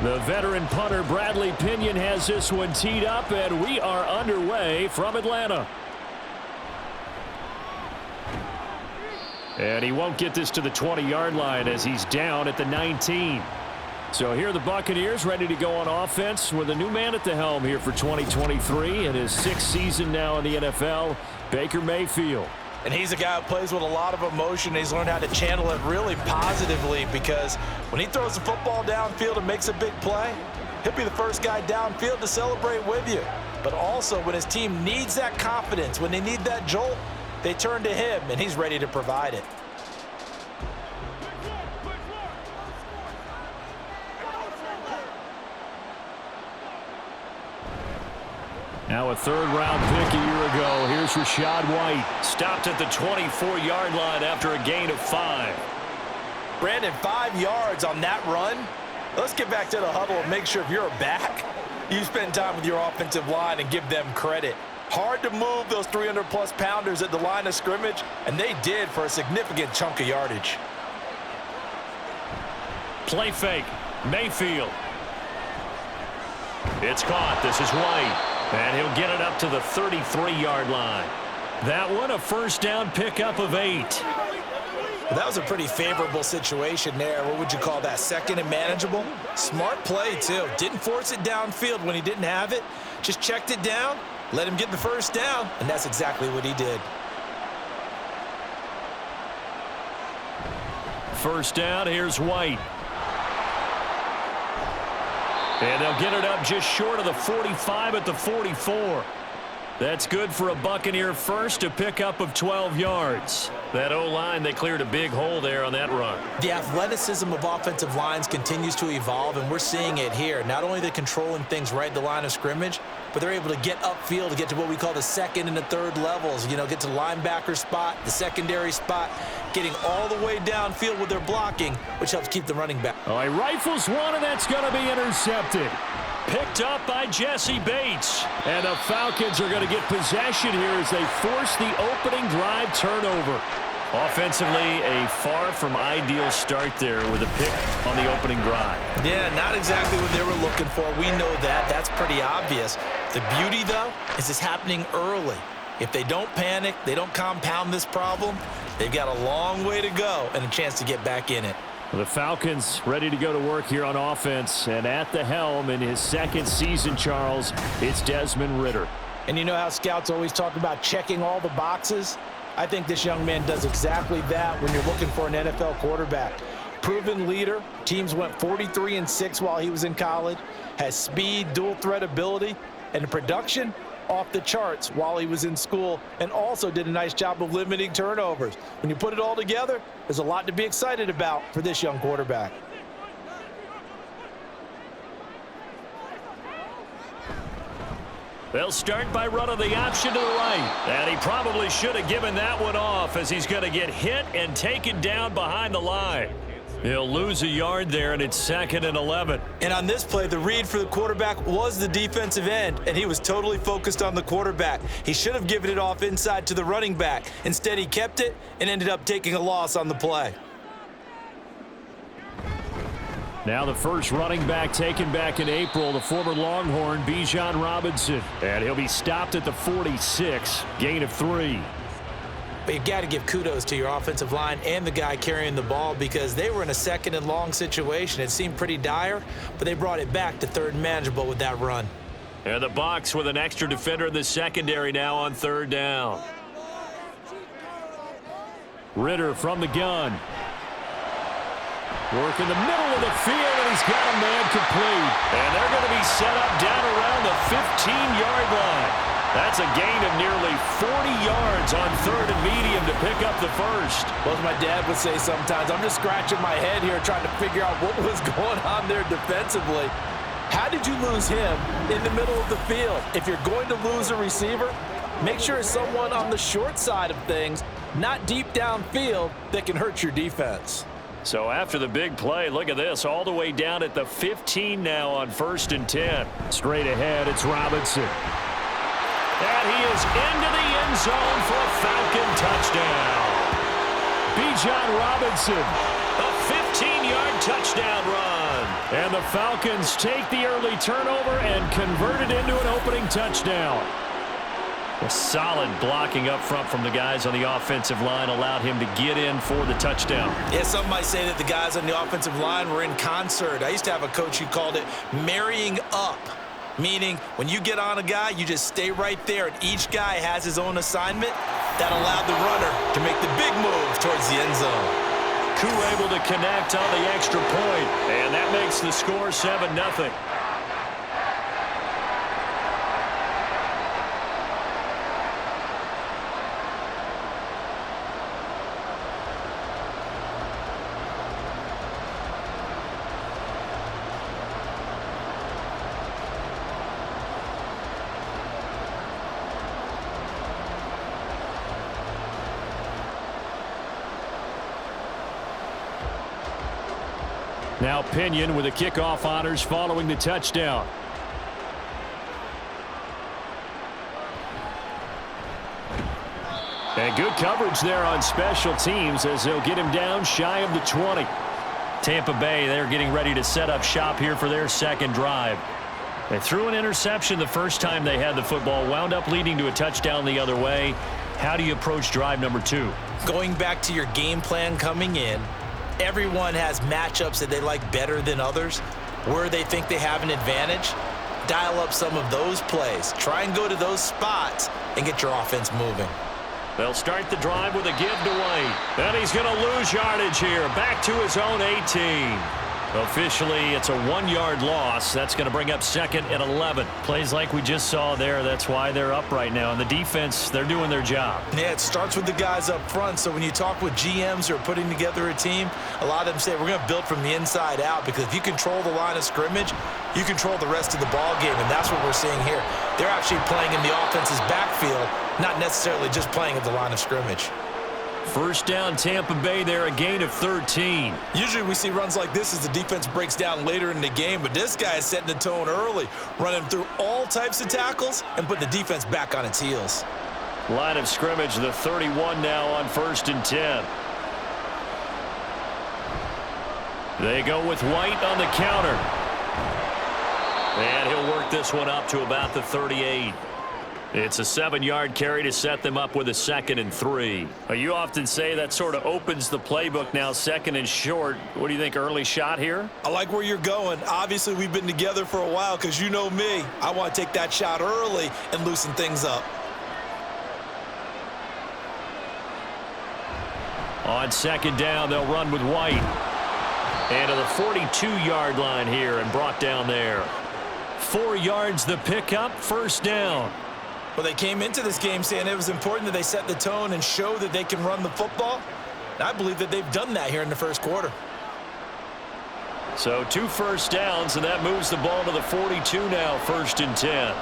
The veteran punter Bradley Pinion has this one teed up, and we are underway from Atlanta. And he won't get this to the 20-yard line as he's down at the 19. So here are the Buccaneers ready to go on offense with a new man at the helm here for 2023 in his 6th season now in the NFL, Baker Mayfield. And he's a guy who plays with a lot of emotion. He's learned how to channel it really positively because when he throws the football downfield and makes a big play, he'll be the first guy downfield to celebrate with you. But also when his team needs that confidence, when they need that jolt, they turn to him, and he's ready to provide it. Now a third-round pick a year ago. Here's Rachaad White. Stopped at the 24-yard line after a gain of 5. Brandon, 5 yards on that run. Let's get back to the huddle and make sure if you're a back, you spend time with your offensive line and give them credit. Hard to move those 300-plus pounders at the line of scrimmage, and they did for a significant chunk of yardage. Play fake. Mayfield. It's caught. This is White. And he'll get it up to the 33-yard line. That one, a first down pickup of 8. Well, that was a pretty favorable situation there. What would you call that? Second and manageable? Smart play, too. Didn't force it downfield when he didn't have it. Just checked it down, let him get the first down, and that's exactly what he did. First down, here's White. And they'll get it up just short of the 45 at the 44. That's good for a Buccaneer first, a pickup of 12 yards. That O-line, they cleared a big hole there on that run. The athleticism of offensive lines continues to evolve, and we're seeing it here. Not only are they controlling things right at the line of scrimmage, but they're able to get upfield to get to what we call the second and the third levels. You know, get to the linebacker spot, the secondary spot, getting all the way downfield with their blocking, which helps keep the running back. All right, rifles one, and that's going to be intercepted. Picked up by Jesse Bates. And the Falcons are going to get possession here as they force the opening drive turnover. Offensively, a far from ideal start there with a pick on the opening drive. Yeah, not exactly what they were looking for. We know that. That's pretty obvious. The beauty, though, is it's happening early. If they don't panic, they don't compound this problem, they've got a long way to go and a chance to get back in it. The Falcons ready to go to work here on offense, and at the helm in his 2nd season, Charles, it's Desmond Ridder. And you know how scouts always talk about checking all the boxes? I think this young man does exactly that when you're looking for an NFL quarterback. Proven leader. Teams went 43-6 while he was in college. Has speed, dual threat ability, and production off the charts while he was in school, and also did a nice job of limiting turnovers. When you put it all together, there's a lot to be excited about for this young quarterback. They'll start by running the option to the right. And he probably should have given that one off as he's going to get hit and taken down behind the line. He'll lose a yard there, and it's 2nd and 11. And on this play, the read for the quarterback was the defensive end, and he was totally focused on the quarterback. He should have given it off inside to the running back. Instead, he kept it and ended up taking a loss on the play. Now the first running back taken back in April, the former Longhorn, Bijan Robinson. And he'll be stopped at the 46, gain of 3. But you've got to give kudos to your offensive line and the guy carrying the ball because they were in a 2nd and long situation. It seemed pretty dire, but they brought it back to 3rd and manageable with that run. And the Bucs with an extra defender in the secondary now on 3rd down. Ridder from the gun. Work in the middle of the field, and he's got a man complete. And they're going to be set up down around the 15-yard line. That's a gain of nearly 40 yards on 3rd and medium to pick up the first. Well, as my dad would say sometimes, I'm just scratching my head here trying to figure out what was going on there defensively. How did you lose him in the middle of the field? If you're going to lose a receiver, make sure it's someone on the short side of things, not deep downfield, that can hurt your defense. So after the big play, look at this, all the way down at the 15 now on 1st and 10. Straight ahead, it's Robinson. And he is into the end zone for a Falcon touchdown. Bijan Robinson, a 15 15-yard touchdown run. And the Falcons take the early turnover and convert it into an opening touchdown. A solid blocking up front from the guys on the offensive line allowed him to get in for the touchdown. Yeah, some might say that the guys on the offensive line were in concert. I used to have a coach who called it marrying up, meaning when you get on a guy, you just stay right there, and each guy has his own assignment. That allowed the runner to make the big move towards the end zone. Koo able to connect on the extra point, and that makes the score 7-0. Now Pinion with the kickoff honors following the touchdown. And good coverage there on special teams as they'll get him down shy of the 20. Tampa Bay, they're getting ready to set up shop here for their second drive. They threw an interception the first time they had the football, wound up leading to a touchdown the other way. How do you approach drive number 2? Going back to your game plan coming in, everyone has matchups that they like better than others, where they think they have an advantage. Dial up some of those plays. Try and go to those spots and get your offense moving. They'll start the drive with a give to White. And he's going to lose yardage here. Back to his own 18. Officially, it's a 1-yard loss. That's going to bring up 2nd and 11. Plays like we just saw there. That's why they're up right now. And the defense, they're doing their job. Yeah, it starts with the guys up front. So when you talk with GMs who are putting together a team, a lot of them say we're going to build from the inside out, because if you control the line of scrimmage, you control the rest of the ball game, and that's what we're seeing here. They're actually playing in the offense's backfield, not necessarily just playing at the line of scrimmage. First down, Tampa Bay there, a gain of 13. Usually we see runs like this as the defense breaks down later in the game, but this guy is setting the tone early, running through all types of tackles and putting the defense back on its heels. Line of scrimmage, the 31 now on 1st and 10. They go with White on the counter. And he'll work this one up to about the 38. It's a 7-yard carry to set them up with a 2nd and 3. You often say that sort of opens the playbook now, 2nd and short. What do you think, early shot here? I like where you're going. Obviously, we've been together for a while, because you know me. I want to take that shot early and loosen things up. On 2nd down, they'll run with White. And to the 42-yard line here and brought down there. 4 yards the pickup, 1st down. Well, they came into this game saying it was important that they set the tone and show that they can run the football. And I believe that they've done that here in the first quarter. So 2 first downs, and that moves the ball to the 42 now, 1st and 10.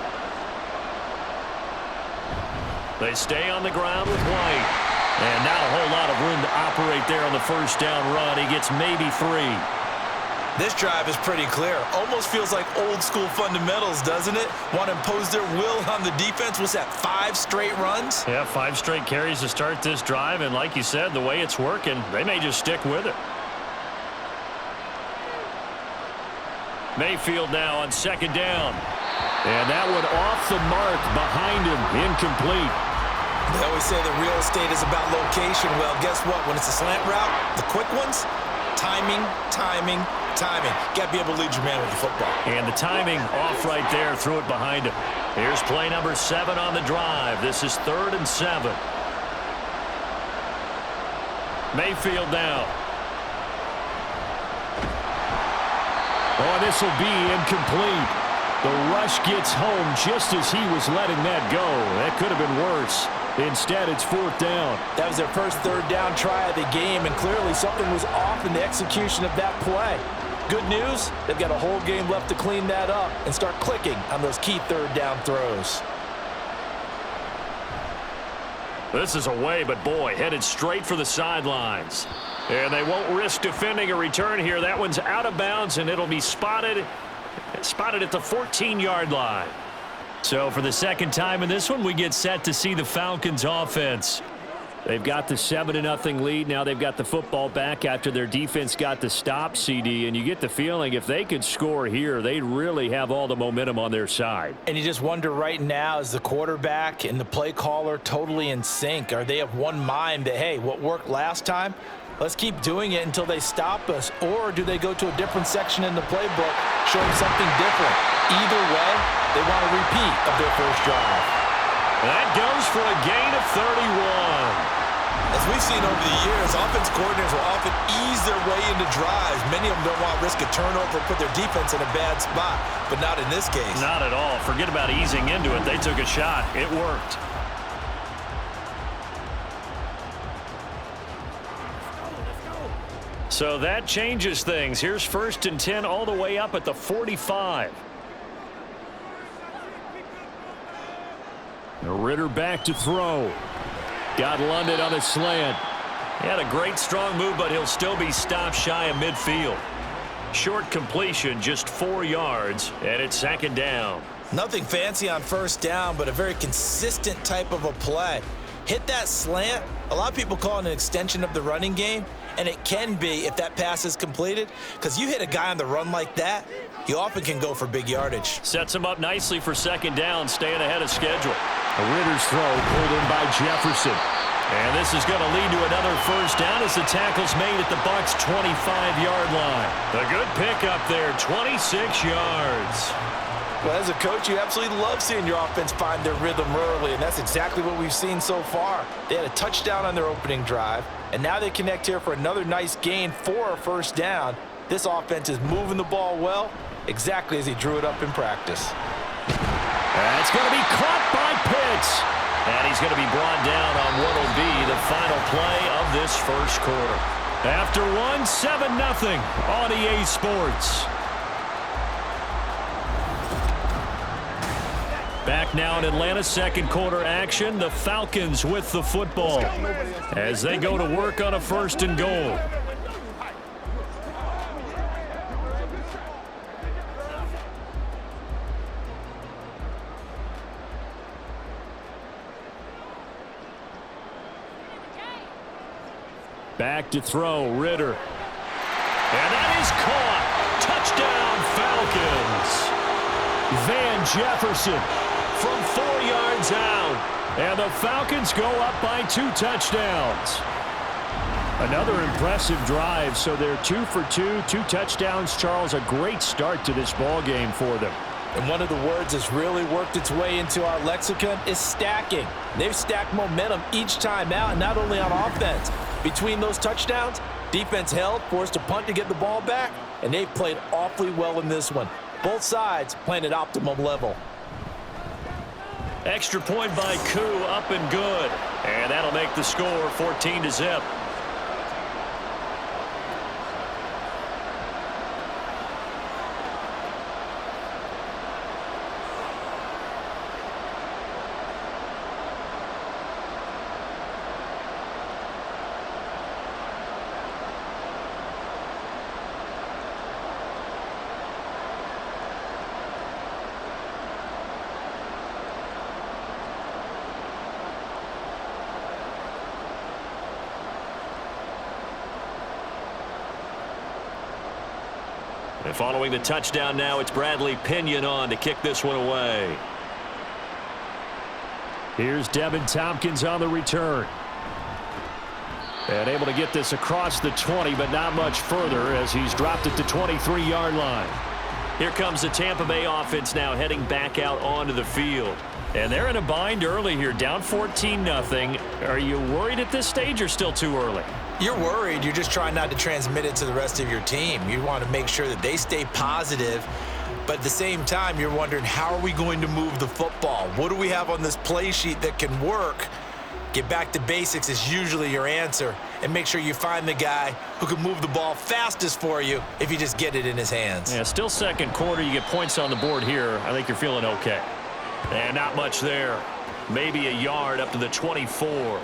They stay on the ground with White. And not a whole lot of room to operate there on the 1st down run. He gets maybe 3. This drive is pretty clear. Almost feels like old school fundamentals, doesn't it? Want to impose their will on the defense. What's that, 5 straight runs? Yeah, 5 straight carries to start this drive. And like you said, the way it's working, they may just stick with it. Mayfield now on 2nd down. And that one off the mark behind him, incomplete. They always say that real estate is about location. Well, guess what? When it's a slant route, the quick ones, timing, timing, timing. Got to be able to lead your man with the football. And the timing off right there, threw it behind him. Here's play number 7 on the drive. This is 3rd and 7. Mayfield now. Oh, this will be incomplete. The rush gets home just as he was letting that go. That could have been worse. Instead, it's 4th down. That was their first 3rd down try of the game, and clearly something was off in the execution of that play. Good news, they've got a whole game left to clean that up and start clicking on those key 3rd down throws. This is away, but boy, headed straight for the sidelines. And they won't risk defending a return here. That one's out of bounds, and it'll be spotted at the 14-yard line. So for the second time in this one, we get set to see the Falcons offense. They've got the 7-0 lead. Now they've got the football back after their defense got the stop, CD. And you get the feeling if they could score here, they'd really have all the momentum on their side. And you just wonder right now, is the quarterback and the play caller totally in sync? Are they of one mind that, hey, what worked last time, let's keep doing it until they stop us? Or do they go to a different section in the playbook, showing something different? Either way, they want a repeat of their first drive. That goes for a gain of 31. As we've seen over the years, offense coordinators will often ease their way into drives. Many of them don't want to risk a turnover and put their defense in a bad spot, but not in this case. Not at all. Forget about easing into it. They took a shot. It worked. So that changes things. Here's 1st and 10 all the way up at the 45. Ritter back to throw. Got London on a slant. He had a great strong move, but he'll still be stopped shy of midfield. Short completion, just 4 yards, and it's 2nd down. Nothing fancy on 1st down, but a very consistent type of a play. Hit that slant. A lot of people call it an extension of the running game, and it can be if that pass is completed, because you hit a guy on the run like that, he often can go for big yardage. Sets him up nicely for 2nd down, staying ahead of schedule. A Ritter's throw pulled in by Jefferson. And this is going to lead to another 1st down as the tackle's made at the Bucs' 25-yard line. A good pickup there, 26 yards. Well, as a coach, you absolutely love seeing your offense find their rhythm early, and that's exactly what we've seen so far. They had a touchdown on their opening drive, and now they connect here for another nice gain for a 1st down. This offense is moving the ball well, exactly as he drew it up in practice. That's going to be caught by Pitts. And he's going to be brought down on what will be the final play of this 1st quarter. After one, 7-0 on EA Sports. Back now in Atlanta, 2nd quarter action. The Falcons with the football as they go to work on a 1st and goal. Back to throw, Ritter. And that is caught. Touchdown, Falcons. Van Jefferson from 4 yards out. And the Falcons go up by 2 touchdowns. Another impressive drive, so they're 2 for 2, 2 touchdowns. Charles, a great start to this ball game for them. And one of the words that's really worked its way into our lexicon is stacking. They've stacked momentum each time out, not only on offense. Between those touchdowns, defense held, forced a punt to get the ball back, and they've played awfully well in this one. Both sides playing at optimum level. Extra point by Koo, up and good. And that'll make the score 14-0. And following the touchdown now, it's Bradley Pinion on to kick this one away. Here's Devin Tompkins on the return. And able to get this across the 20, but not much further as he's dropped at the 23-yard line. Here comes the Tampa Bay offense now heading back out onto the field. And they're in a bind early here, down 14-0. Are you worried at this stage or still too early? You're worried. You're just trying not to transmit it to the rest of your team. You want to make sure that they stay positive, but at the same time, you're wondering, how are we going to move the football? What do we have on this play sheet that can work? Get back to basics is usually your answer, and make sure you find the guy who can move the ball fastest for you if you just get it in his hands. Yeah, still 2nd quarter. You get points on the board here. I think you're feeling okay. And not much there. Maybe a yard up to the 24.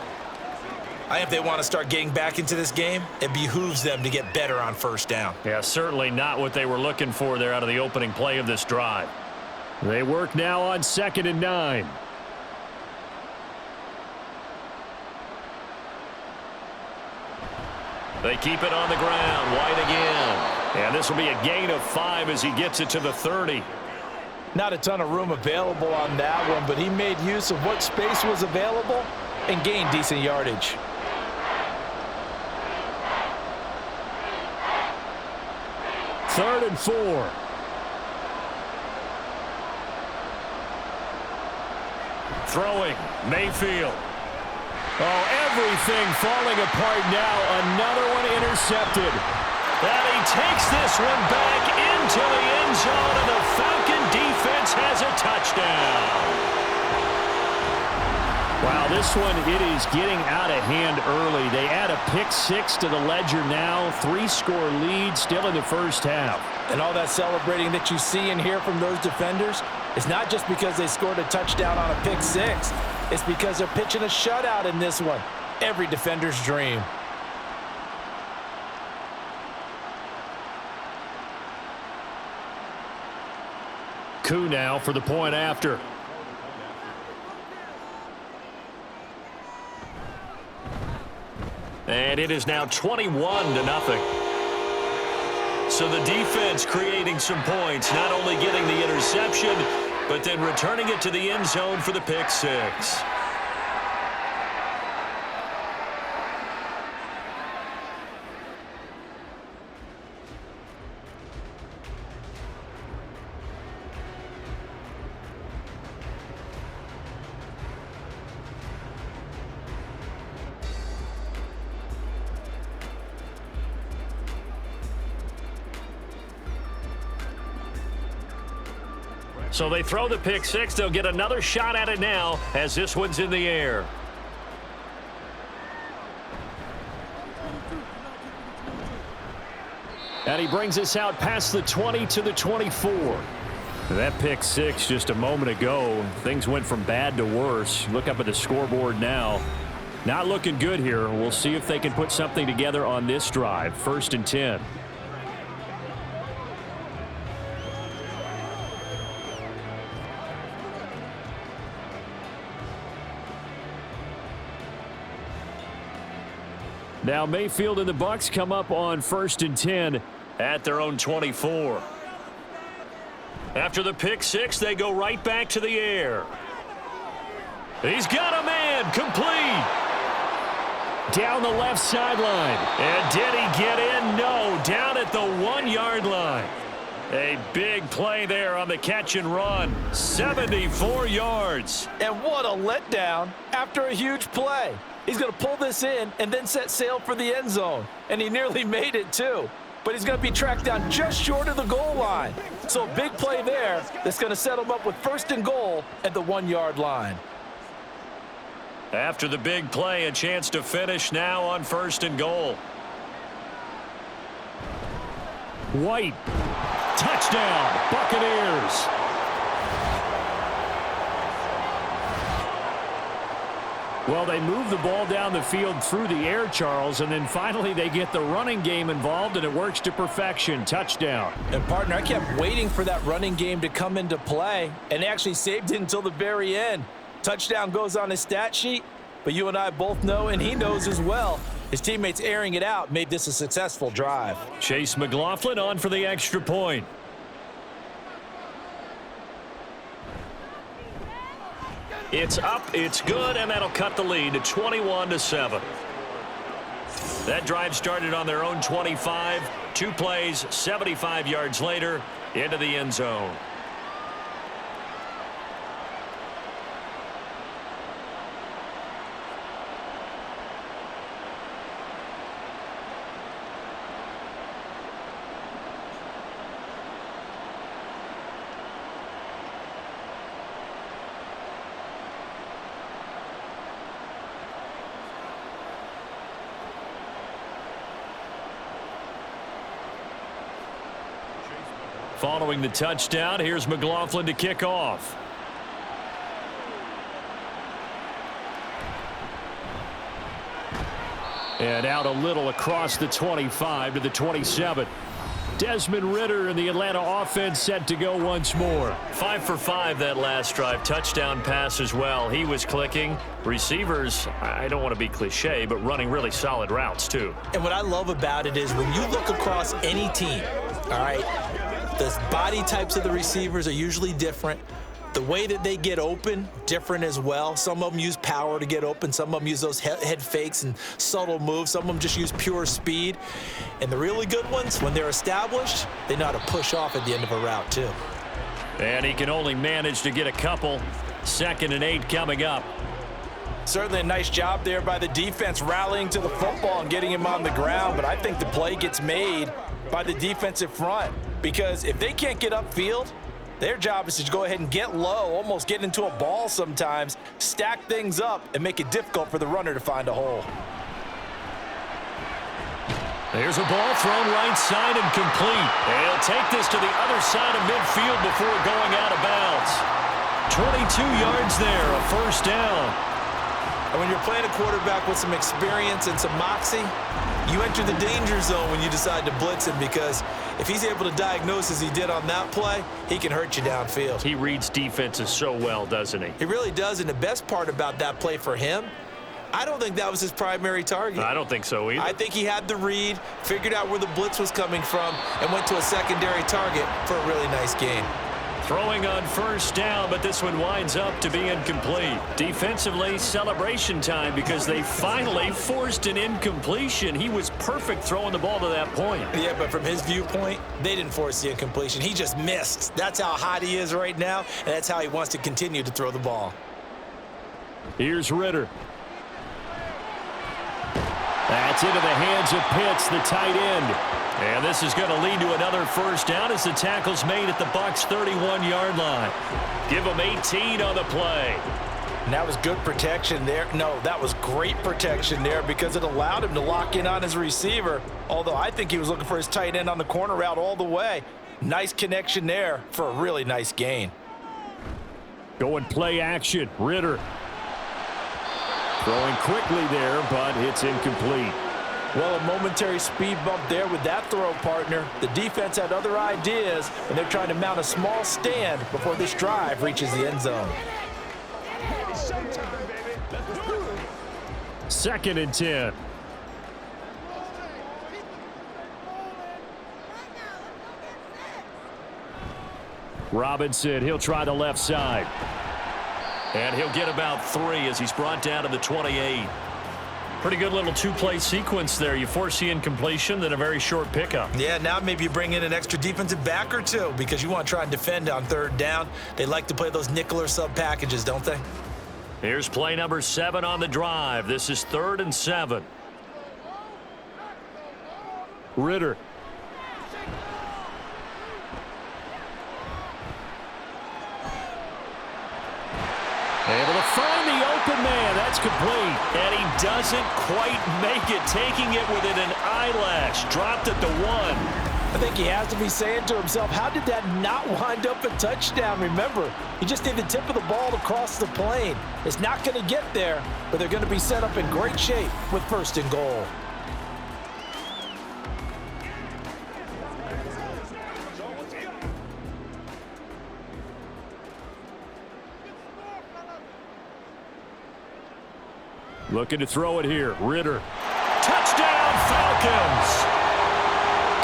I think if they want to start getting back into this game, it behooves them to get better on 1st down. Yeah, certainly not what they were looking for there out of the opening play of this drive. They work now on 2nd and 9. They keep it on the ground. White again. And this will be a gain of 5 as he gets it to the 30. Not a ton of room available on that one, but he made use of what space was available and gained decent yardage. Third and 4. Throwing, Mayfield. Oh, everything falling apart now. Another one intercepted. And he takes this one back into the end zone, and the Falcon defense has a touchdown. Wow, this one, it is getting out of hand early. They add a pick 6 to the ledger now. 3-score lead still in the first half. And all that celebrating that you see and hear from those defenders, it's not just because they scored a touchdown on a pick 6. It's because they're pitching a shutout in this one. Every defender's dream. Koo now for the point after. And it is now 21-0. So the defense creating some points, not only getting the interception, but then returning it to the end zone for the pick 6. So they throw the pick 6. They'll get another shot at it now as this one's in the air. And he brings us out past the 20 to the 24. That pick 6 just a moment ago. Things went from bad to worse. Look up at the scoreboard now. Not looking good here. We'll see if they can put something together on this drive. 1st and 10. Now Mayfield and the Bucs come up on 1st and 10 at their own 24. After the pick 6, they go right back to the air. He's got a man, complete. Down the left sideline. And did he get in? No, down at the 1-yard line. A big play there on the catch and run. 74 yards. And what a letdown after a huge play. He's going to pull this in and then set sail for the end zone. And he nearly made it, too. But he's going to be tracked down just short of the goal line. So a big play there that's going to set him up with 1st and goal at the 1-yard line. After the big play, a chance to finish now on 1st and goal. White. Touchdown, Buccaneers. Well, they move the ball down the field through the air, Charles, and then finally they get the running game involved, and it works to perfection. Touchdown. And, partner, I kept waiting for that running game to come into play, and they actually saved it until the very end. Touchdown goes on his stat sheet, but you and I both know, and he knows as well, his teammates airing it out made this a successful drive. Chase McLaughlin on for the extra point. It's up, it's good, and that'll cut the lead to 21-7. That drive started on their own 25. 2 plays, 75 yards later, into the end zone. Following the touchdown, here's McLaughlin to kick off. And out a little across the 25 to the 27. Desmond Ridder and the Atlanta offense set to go once more. 5 for 5 that last drive. Touchdown pass as well. He was clicking. Receivers, I don't want to be cliche, but running really solid routes too. And what I love about it is when you look across any team, all right, the body types of the receivers are usually different. The way that they get open, different as well. Some of them use power to get open. Some of them use those head fakes and subtle moves. Some of them just use pure speed. And the really good ones, when they're established, they know how to push off at the end of a route too. And he can only manage to get a couple. 2nd and 8 coming up. Certainly a nice job there by the defense rallying to the football and getting him on the ground. But I think the play gets made by the defensive front, because if they can't get upfield, their job is to go ahead and get low, almost get into a ball sometimes, stack things up, and make it difficult for the runner to find a hole. There's a ball thrown right side and complete. And he'll take this to the other side of midfield before going out of bounds. 22 yards there, a first down. And when you're playing a quarterback with some experience and some moxie, you enter the danger zone when you decide to blitz him, because if he's able to diagnose as he did on that play, he can hurt you downfield. He reads defenses so well, doesn't he? He really does, and the best part about that play for him, I don't think that was his primary target. I don't think so either. I think he had the read, figured out where the blitz was coming from, and went to a secondary target for a really nice gain. Throwing on first down, but this one winds up to be incomplete. Defensively, celebration time, because they finally forced an incompletion. He was perfect throwing the ball to that point. Yeah, but from his viewpoint, they didn't force the incompletion. He just missed. That's how hot he is right now, and that's how he wants to continue to throw the ball. Here's Ridder. That's into the hands of Pitts, the tight end. And this is going to lead to another first down as the tackle's made at the Bucs' 31-yard line. Give them 18 on the play. And that was good protection there. No, that was great protection there, because it allowed him to lock in on his receiver, although I think he was looking for his tight end on the corner route all the way. Nice connection there for a really nice gain. Going play action, Ridder. Throwing quickly there, but it's incomplete. Well, a momentary speed bump there with that throw, partner. The defense had other ideas, and they're trying to mount a small stand before this drive reaches the end zone. 2nd and 10. Robinson, he'll try the left side. And he'll get about 3 as he's brought down to the 28. Pretty good little two-play sequence there. You force the incompletion, then a very short pickup. Yeah, now maybe you bring in an extra defensive back or two, because you want to try and defend on 3rd down. They like to play those nickel or sub packages, don't they? Here's play number 7 on the drive. This is 3rd and 7. Ridder. Able to find the open man. That's complete. And he doesn't quite make it, taking it within an eyelash. Dropped at the 1. I think he has to be saying to himself, how did that not wind up a touchdown? Remember, you just need the tip of the ball to cross the plane. It's not going to get there, but they're going to be set up in great shape with 1st and goal. Looking to throw it here. Ridder. Touchdown, Falcons!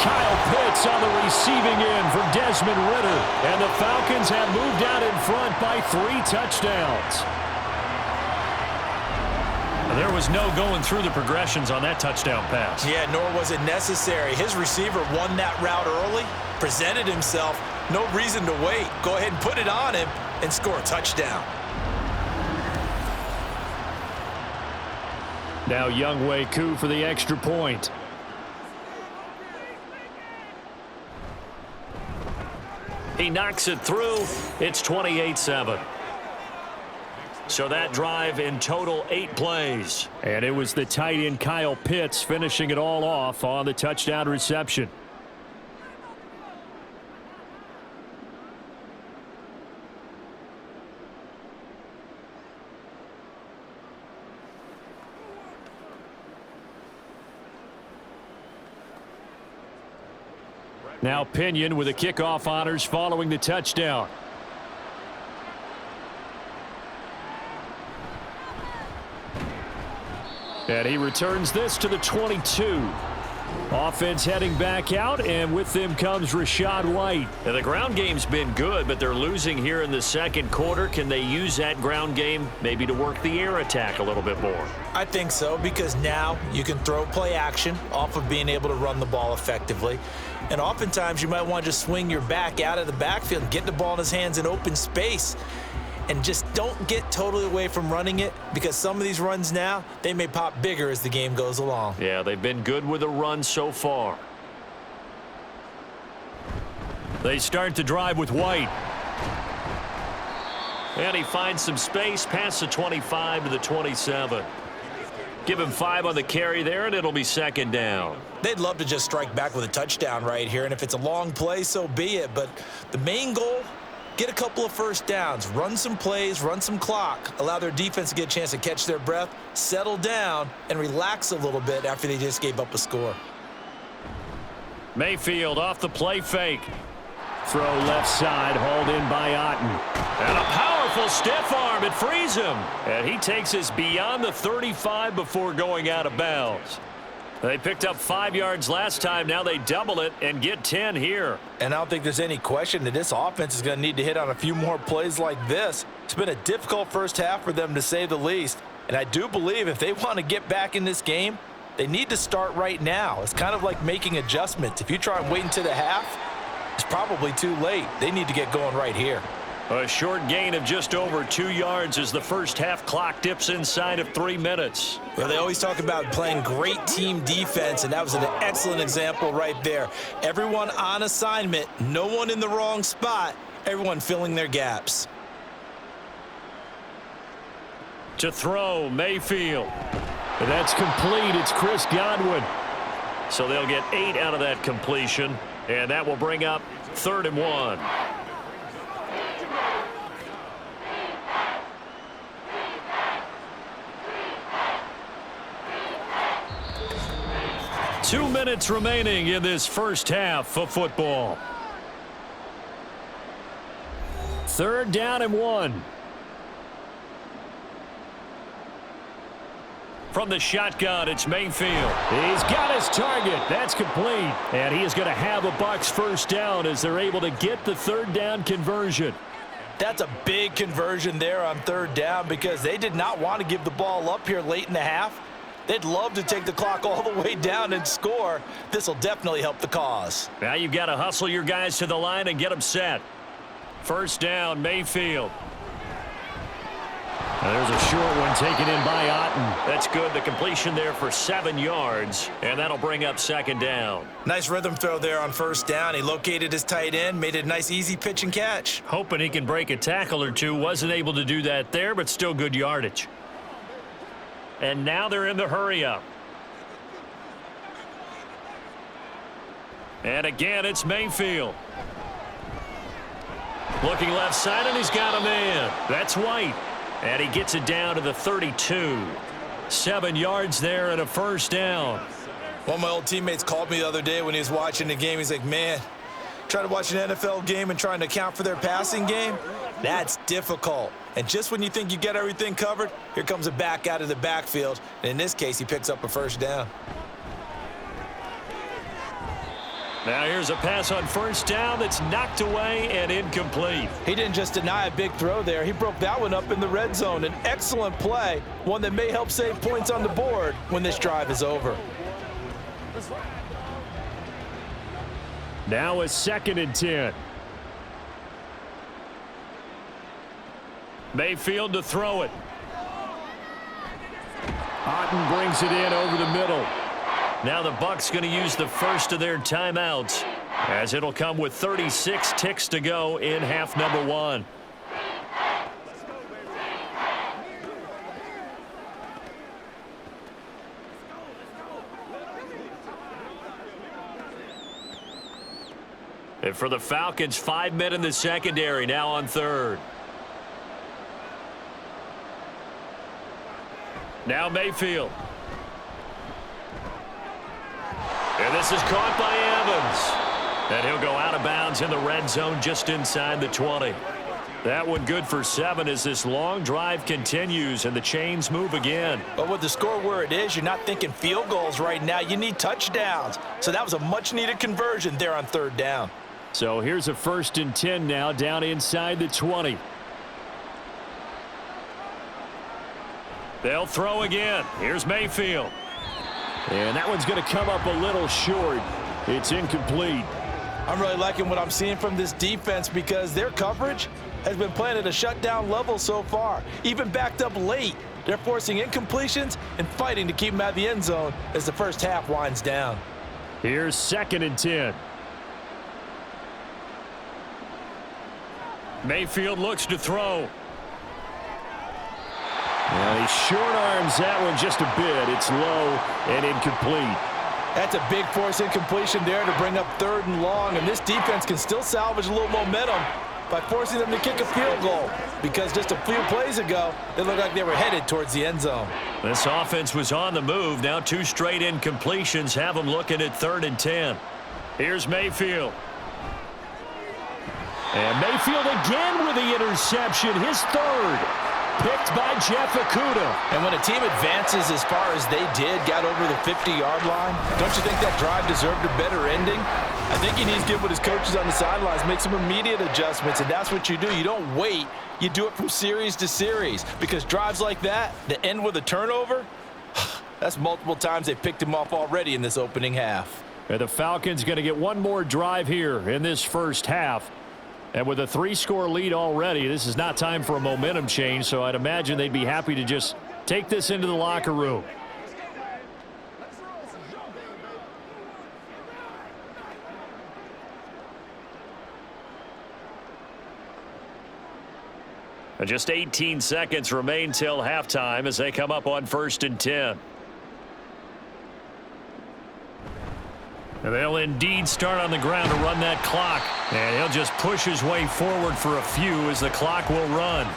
Kyle Pitts on the receiving end for Desmond Ridder. And the Falcons have moved out in front by 3 touchdowns. There was no going through the progressions on that touchdown pass. Yeah, nor was it necessary. His receiver won that route early, presented himself. No reason to wait. Go ahead and put it on him and score a touchdown. Now Younghoe Koo for the extra point. He knocks it through. It's 28-7. So that drive in total 8 plays. And it was the tight end Kyle Pitts finishing it all off on the touchdown reception. Now Pinion with the kickoff honors following the touchdown. And he returns this to the 22. Offense heading back out, and with them comes Rachaad White. Now, the ground game's been good, but they're losing here in the second quarter. Can they use that ground game maybe to work the air attack a little bit more? I think so, because now you can throw play action off of being able to run the ball effectively. And oftentimes you might want to just swing your back out of the backfield and get the ball in his hands in open space. And just don't get totally away from running it, because some of these runs now, they may pop bigger as the game goes along. Yeah, they've been good with a run so far. They start the drive with White. And he finds some space past the 25 to the 27. Give him 5 on the carry there, and it'll be second down. They'd love to just strike back with a touchdown right here, and if it's a long play, so be it. But the main goal, get a couple of first downs, run some plays, run some clock, allow their defense to get a chance to catch their breath, settle down, and relax a little bit after they just gave up a score. Mayfield off the play fake. Throw left side, hauled in by Otten. And a powerful stiff arm. It frees him. And he takes us beyond the 35 before going out of bounds. They picked up 5 yards last time. Now they double it and get 10 here. And I don't think there's any question that this offense is going to need to hit on a few more plays like this. It's been a difficult first half for them, to say the least. And I do believe if they want to get back in this game, they need to start right now. It's kind of like making adjustments. If you try and wait until the half, it's probably too late. They need to get going right here. A short gain of just over 2 yards as the first half clock dips inside of 3 minutes. Well, they always talk about playing great team defense, and that was an excellent example right there. Everyone on assignment, no one in the wrong spot, everyone filling their gaps. To throw, Mayfield. And that's complete. It's Chris Godwin. So they'll get 8 out of that completion, and that will bring up 3rd and 1. Two minutes remaining in this first half of football. 3rd down and 1. From the shotgun, it's Mayfield. He's got his target. That's complete. And he is going to have a Bucs first down as they're able to get the 3rd down conversion. That's a big conversion there on 3rd down, because they did not want to give the ball up here late in the half. They'd love to take the clock all the way down and score. This will definitely help the cause. Now you've got to hustle your guys to the line and get them set. First down, Mayfield. There's a short one taken in by Otten. That's good. The completion there for 7 yards, and that'll bring up 2nd down. Nice rhythm throw there on 1st down. He located his tight end, made it a nice easy pitch and catch. Hoping he can break a tackle or two. Wasn't able to do that there, but still good yardage. And now they're in the hurry-up. And again, it's Mayfield. Looking left side, and he's got a man. That's White. And he gets it down to the 32. 7 yards there and a first down. One of my old teammates called me the other day when he was watching the game. He's like, man, trying to watch an NFL game and trying to account for their passing game, that's difficult. And just when you think you get everything covered, here comes a back out of the backfield. And in this case, he picks up a first down. Now here's a pass on 1st down that's knocked away and incomplete. He didn't just deny a big throw there. He broke that one up in the red zone. An excellent play, one that may help save points on the board when this drive is over. Now a 2nd and 10. Mayfield to throw it. Otten brings it in over the middle. Now the Bucs going to use the first of their timeouts, as it'll come with 36 ticks to go in half number 1. And for the Falcons, 5 men in the secondary, now on 3rd. Now Mayfield. And this is caught by Evans. And he'll go out of bounds in the red zone just inside the 20. That one good for 7 as this long drive continues and the chains move again. But with the score where it is, you're not thinking field goals right now. You need touchdowns. So that was a much-needed conversion there on 3rd down. So here's a 1st and 10 now down inside the 20. They'll throw again. Here's Mayfield. And that one's going to come up a little short. It's incomplete. I'm really liking what I'm seeing from this defense because their coverage has been playing at a shutdown level so far. Even backed up late, they're forcing incompletions and fighting to keep them out of the end zone as the first half winds down. Here's 2nd and 10. Mayfield looks to throw. And he short arms that one just a bit. It's low and incomplete. That's a big force incompletion there to bring up 3rd and long, and this defense can still salvage a little momentum by forcing them to kick a field goal because just a few plays ago, they looked like they were headed towards the end zone. This offense was on the move. Now 2 straight incompletions have them looking at 3rd and 10. Here's Mayfield. And Mayfield again with the interception, his 3rd. Picked by Jeff Okudah. And when a team advances as far as they did, got over the 50-yard line, don't you think that drive deserved a better ending? I think he needs to get with his coaches on the sidelines, make some immediate adjustments, and that's what you do. You don't wait. You do it from series to series because drives like that end with a turnover, that's multiple times they picked him off already in this opening half. And the Falcons going to get one more drive here in this first half. And with a 3-score lead already, this is not time for a momentum change, so I'd imagine they'd be happy to just take this into the locker room. Just 18 seconds remain till halftime as they come up on 1st and 10. And they'll indeed start on the ground to run that clock. And he'll just push his way forward for a few as the clock will run.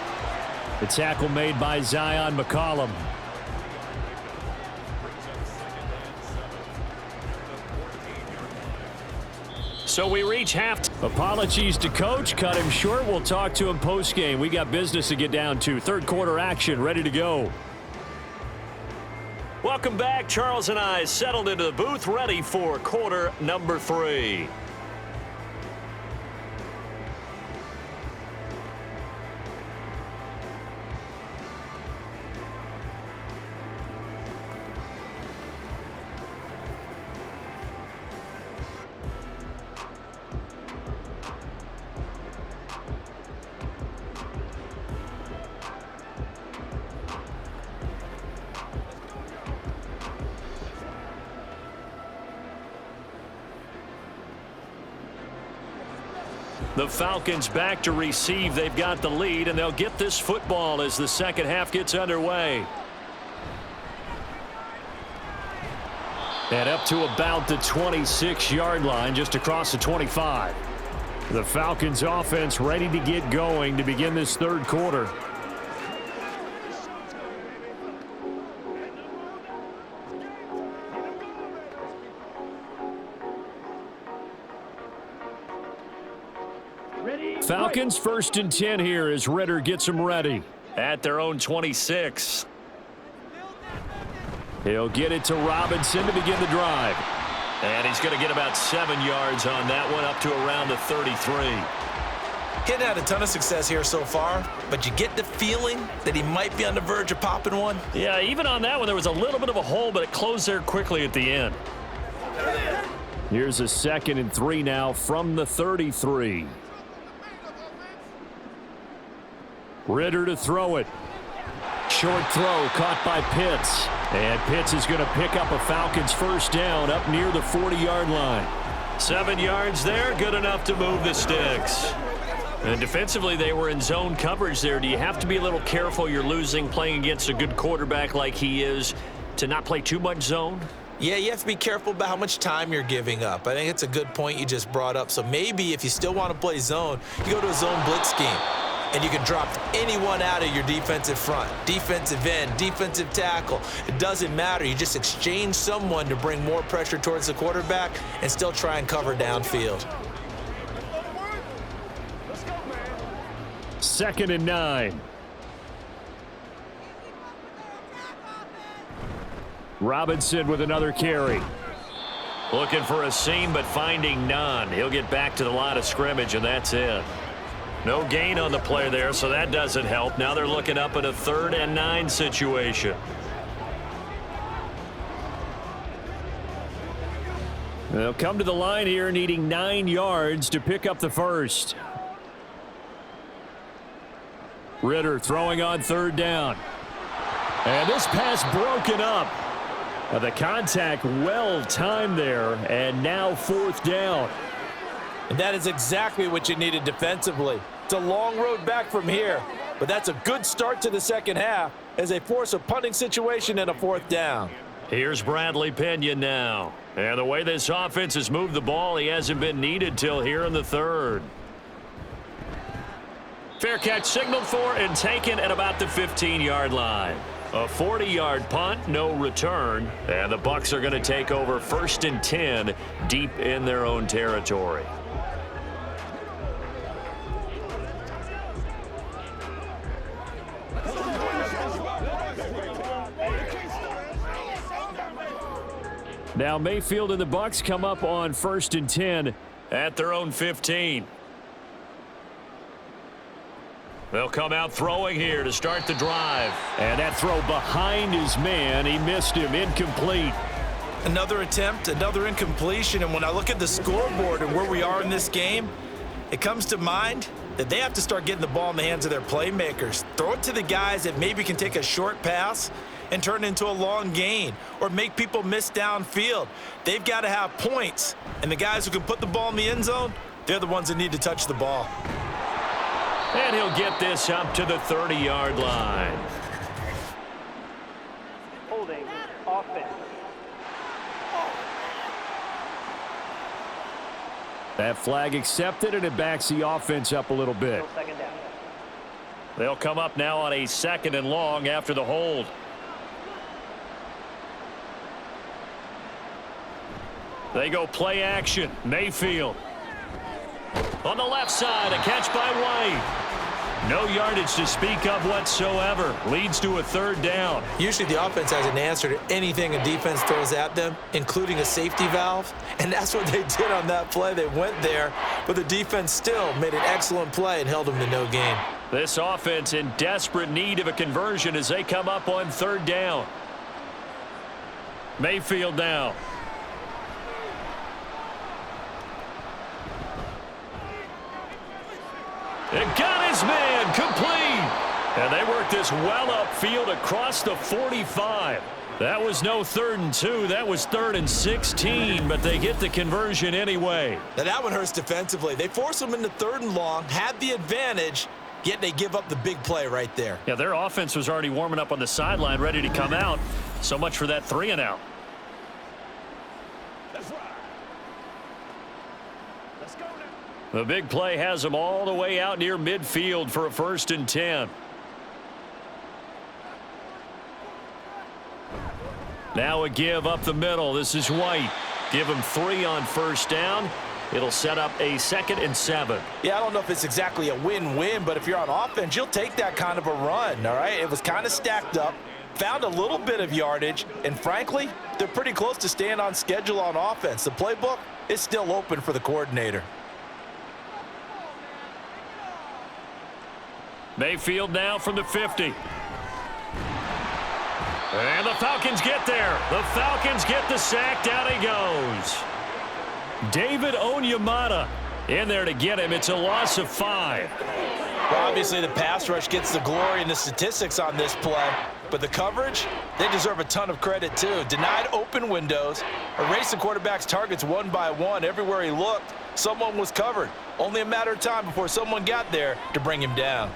The tackle made by Zion McCollum. So we reach half. Apologies to Coach. Cut him short. We'll talk to him post-game. We got business to get down to. 3rd quarter action ready to go. Welcome back. Charles and I settled into the booth ready for quarter number 3. The Falcons back to receive. They've got the lead, and they'll get this football as the second half gets underway. And up to about the 26-yard line, just across the 25. The Falcons offense ready to get going to begin this 3rd quarter. Falcons 1st and 10 here as Ritter gets them ready. At their own 26. He'll get it to Robinson to begin the drive. And he's going to get about 7 yards on that one, up to around the 33. Getting had a ton of success here so far, but you get the feeling that he might be on the verge of popping one. Yeah, even on that one, there was a little bit of a hole, but it closed there quickly at the end. Here's a 2nd and 3 now from the 33. Ritter to throw it. Short throw caught by Pitts. And Pitts is going to pick up a Falcons 1st down up near the 40-yard line. 7 yards there, good enough to move the sticks. And defensively, they were in zone coverage there. Do you have to be a little careful? You're losing playing against a good quarterback like he is to not play too much zone? Yeah, you have to be careful about how much time you're giving up. I think it's a good point you just brought up. So maybe if you still want to play zone, you go to a zone blitz scheme. and you can drop anyone out of your defensive front. Defensive end, defensive tackle. It doesn't matter. You just exchange someone to bring more pressure towards the quarterback and still try and cover downfield. 2nd and 9. Robinson with another carry. Looking for a seam, but finding none. He'll get back to the line of scrimmage, and that's it. No gain on the play there, so that doesn't help. Now they're looking up at a 3rd and 9 situation. They'll come to the line here needing 9 yards to pick up the first. Ritter throwing on 3rd down. And this pass broken up. The contact well timed there, and now 4th down. And that is exactly what you needed defensively. It's a long road back from here, but that's a good start to the second half as they force a punting situation and a 4th down. Here's Bradley Pinion now. And the way this offense has moved the ball, he hasn't been needed till here in the 3rd. Fair catch signaled for and taken at about the 15-yard line. A 40-yard punt, no return, and the Bucs are going to take over 1st and 10 deep in their own territory. Now Mayfield and the Bucs come up on 1st and 10 at their own 15. They'll come out throwing here to start the drive. And that throw behind his man, he missed him, incomplete. Another attempt, another incompletion, and when I look at the scoreboard and where we are in this game, it comes to mind that they have to start getting the ball in the hands of their playmakers. Throw it to the guys that maybe can take a short pass and turn it into a long gain or make people miss downfield. They've got to have points, and the guys who can put the ball in the end zone, they're the ones that need to touch the ball. And he'll get this up to the 30-yard line. Holding offense. That flag accepted, and it backs the offense up a little bit. Second down. They'll come up now on a 2nd and long after the hold. They go play action. Mayfield. On the left side, a catch by White. No yardage to speak of whatsoever. Leads to a 3rd down. Usually the offense has an answer to anything a defense throws at them, including a safety valve, and that's what they did on that play. They went there, but the defense still made an excellent play and held them to no gain. This offense in desperate need of a conversion as they come up on 3rd down. Mayfield now. It got his man complete. And they work this well upfield across the 45. That was no 3rd and 2. That was 3rd and 16, but they get the conversion anyway. Now that one hurts defensively. They force them into 3rd and long, had the advantage, yet they give up the big play right there. Yeah, their offense was already warming up on the sideline, ready to come out. So much for that 3 and out. The big play has them all the way out near midfield for a 1st and 10. Now a give up the middle. This is White. Give him 3 on 1st down. It'll set up a 2nd and 7. Yeah, I don't know if it's exactly a win-win, but if you're on offense, you'll take that kind of a run, all right? It was kind of stacked up, found a little bit of yardage, and frankly, they're pretty close to staying on schedule on offense. The playbook is still open for the coordinator. Mayfield now from the 50. And the Falcons get there. The Falcons get the sack. Down he goes. David Onyemata in there to get him. It's a loss of 5. Well, obviously the pass rush gets the glory and the statistics on this play, but the coverage, they deserve a ton of credit too. Denied open windows, erased the quarterback's targets one by one. Everywhere he looked, someone was covered. Only a matter of time before someone got there to bring him down.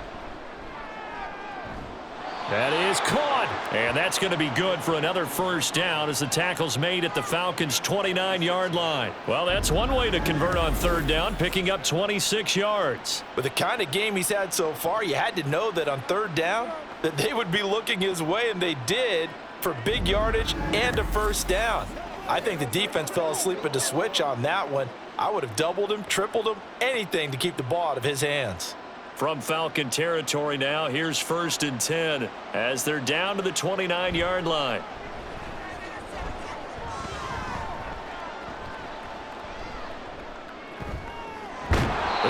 That is caught. And that's going to be good for another first down as the tackle's made at the Falcons' 29-yard line. Well, that's one way to convert on third down, picking up 26 yards. With the kind of game he's had so far, you had to know that on third down that they would be looking his way, and they did, for big yardage and a first down. I think the defense fell asleep at the switch on that one. I would have doubled him, tripled him, anything to keep the ball out of his hands. From Falcon territory now, here's 1st and 10 as they're down to the 29-yard line.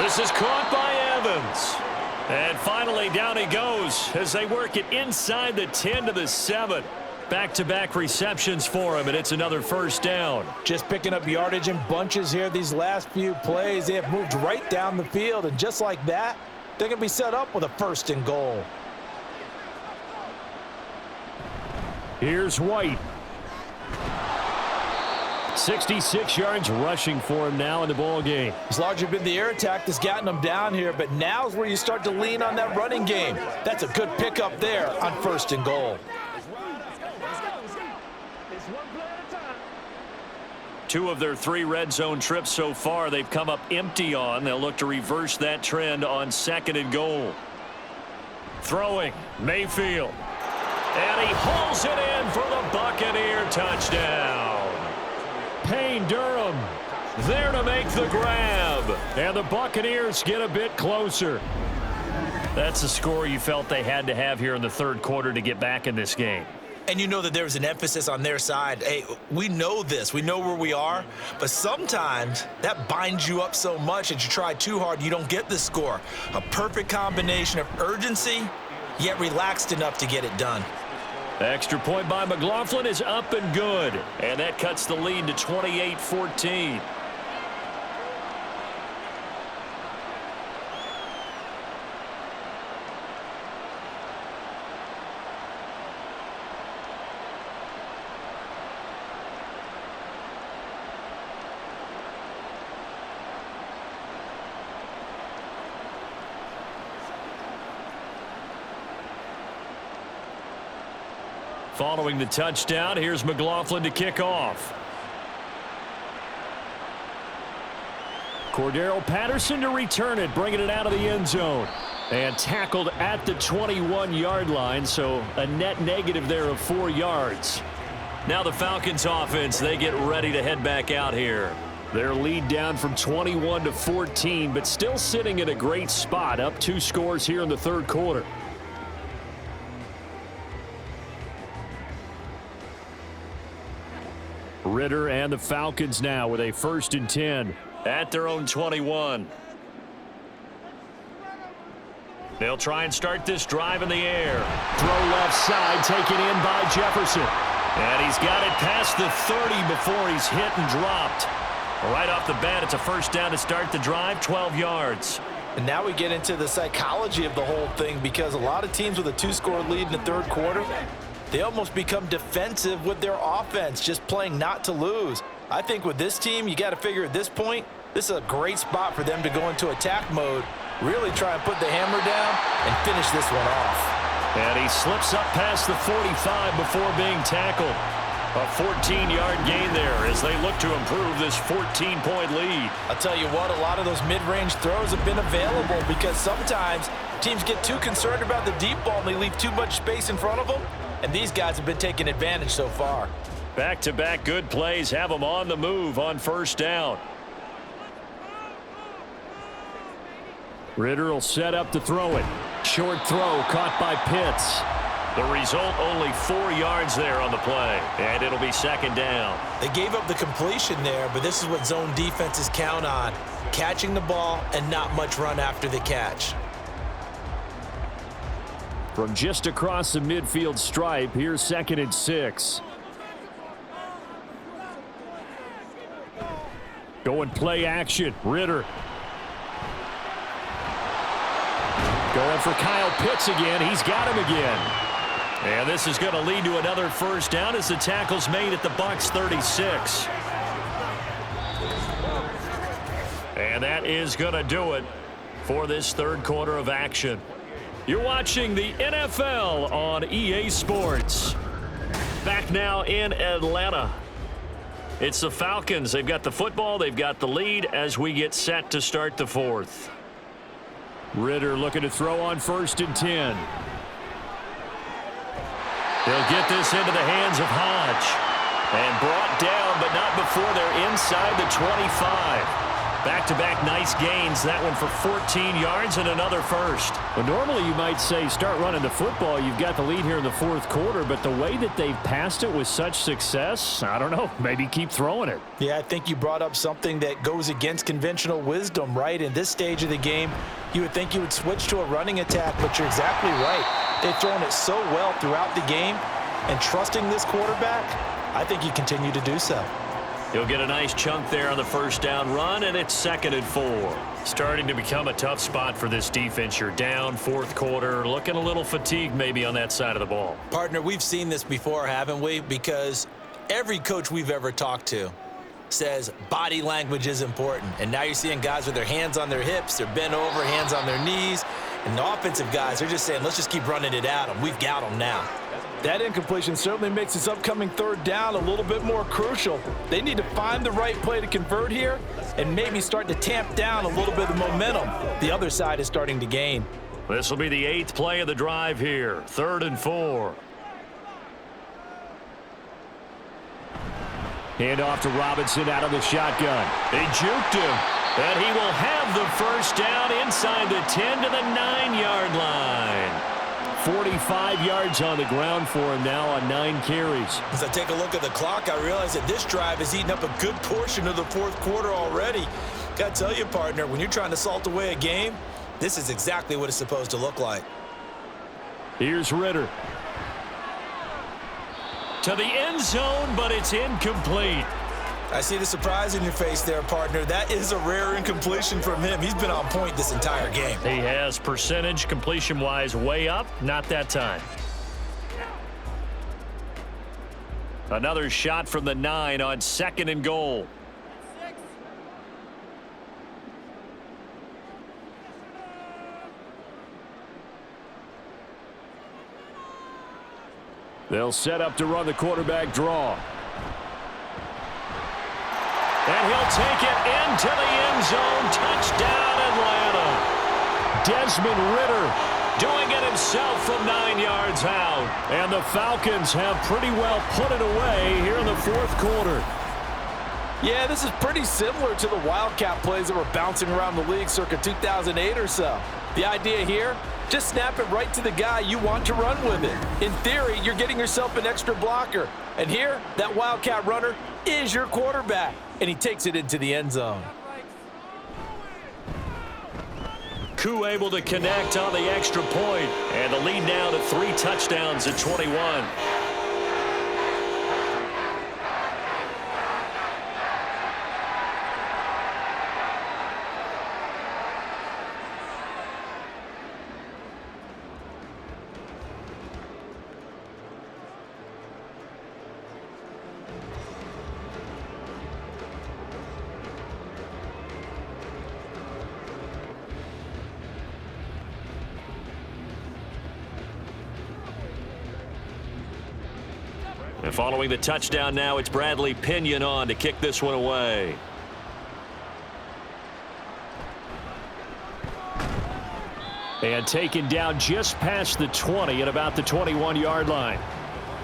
This is caught by Evans. And finally down he goes as they work it inside the 10 to the 7. Back-to-back receptions for him, and it's another first down. Just picking up yardage in bunches here these last few plays. They have moved right down the field, and just like that, they're going to be set up with a 1st and goal. Here's White. 66 yards rushing for him now in the ball game. It's largely been the air attack that's gotten them down here, but now's where you start to lean on that running game. That's a good pickup there on 1st and goal. Two of their 3 red zone trips so far they've come up empty on. They'll look to reverse that trend on 2nd and goal. Throwing, Mayfield. And he hauls it in for the Buccaneer touchdown. Payne Durham there to make the grab. And the Buccaneers get a bit closer. That's the score you felt they had to have here in the 3rd quarter to get back in this game. And you know that there was an emphasis on their side. Hey, we know this. We know where we are. But sometimes that binds you up so much that you try too hard, you don't get the score. A perfect combination of urgency, yet relaxed enough to get it done. Extra point by McLaughlin is up and good. And that cuts the lead to 28-14. Following the touchdown, here's McLaughlin to kick off. Cordero Patterson to return it, bringing it out of the end zone. And tackled at the 21-yard line, so a net negative there of 4 yards. Now the Falcons offense, they get ready to head back out here. Their lead down from 21 to 14, but still sitting in a great spot, up 2 scores here in the 3rd quarter. Ritter and the Falcons now with a 1st and 10. At their own 21. They'll try and start this drive in the air. Throw left side, taken in by Jefferson. And he's got it past the 30 before he's hit and dropped. Right off the bat, it's a first down to start the drive, 12 yards. And now we get into the psychology of the whole thing, because a lot of teams with a 2-score lead in the 3rd quarter, they almost become defensive with their offense, just playing not to lose. I think with this team, you got to figure at this point, this is a great spot for them to go into attack mode, really try and put the hammer down and finish this one off. And he slips up past the 45 before being tackled. A 14-yard gain there as they look to improve this 14-point lead. I'll tell you what, a lot of those mid-range throws have been available, because sometimes teams get too concerned about the deep ball and they leave too much space in front of them. And these guys have been taking advantage so far. Back-to-back good plays have them on the move on 1st down. Ritter will set up to throw it. Short throw caught by Pitts. The result, only 4 yards there on the play. And it'll be 2nd down. They gave up the completion there, but this is what zone defenses count on. Catching the ball and not much run after the catch. From just across the midfield stripe, here's 2nd and 6. Going play action. Ritter. Going for Kyle Pitts again. He's got him again. And this is going to lead to another first down as the tackle's made at the Bucs 36. And that is going to do it for this 3rd quarter of action. You're watching the NFL on EA Sports. Back now in Atlanta. It's the Falcons. They've got the football. They've got the lead as we get set to start the fourth. Ritter looking to throw on 1st and 10. He'll get this into the hands of Hodge. And brought down, but not before they're inside the 25. Back-to-back nice gains. That one for 14 yards and another first. Well, normally you might say start running the football. You've got the lead here in the 4th quarter, but the way that they've passed it with such success, I don't know, maybe keep throwing it. Yeah, I think you brought up something that goes against conventional wisdom, right? In this stage of the game, you would think you would switch to a running attack, but you're exactly right. They've thrown it so well throughout the game, and trusting this quarterback, I think you continue to do so. He'll get a nice chunk there on the first down run, and it's 2nd and 4. Starting to become a tough spot for this defense. You're down 4th quarter, looking a little fatigued maybe on that side of the ball. Partner, we've seen this before, haven't we? Because every coach we've ever talked to says body language is important. And now you're seeing guys with their hands on their hips, they're bent over, hands on their knees. And the offensive guys, they're just saying, let's just keep running it at them. We've got them now. That incompletion certainly makes this upcoming 3rd down a little bit more crucial. They need to find the right play to convert here and maybe start to tamp down a little bit of momentum. The other side is starting to gain. This will be the 8th play of the drive here. 3rd and 4. Hand off to Robinson out of the shotgun. They juked him, and he will have the first down inside the 10 to the 9-yard line. 45 yards on the ground for him now on 9 carries. As I take a look at the clock, I realize that this drive has eaten up a good portion of the 4th quarter already. Got to tell you, partner, when you're trying to salt away a game, this is exactly what it's supposed to look like. Here's Ritter. To the end zone, but it's incomplete. I see the surprise in your face there, partner. That is a rare incompletion from him. He's been on point this entire game. He has percentage completion-wise way up. Not that time. Another shot from the 9 on 2nd and goal. They'll set up to run the quarterback draw. And he'll take it into the end zone. Touchdown, Atlanta. Desmond Ritter doing it himself from 9 yards out. And the Falcons have pretty well put it away here in the 4th quarter. Yeah, this is pretty similar to the Wildcat plays that were bouncing around the league circa 2008 or so. The idea here, just snap it right to the guy you want to run with it. In theory, you're getting yourself an extra blocker. And here, that Wildcat runner is your quarterback. And he takes it into the end zone. Koo able to connect on the extra point. And the lead now to 3 touchdowns at 21. And following the touchdown now, it's Bradley Pinion on to kick this one away. And taken down just past the 20 at about the 21-yard line.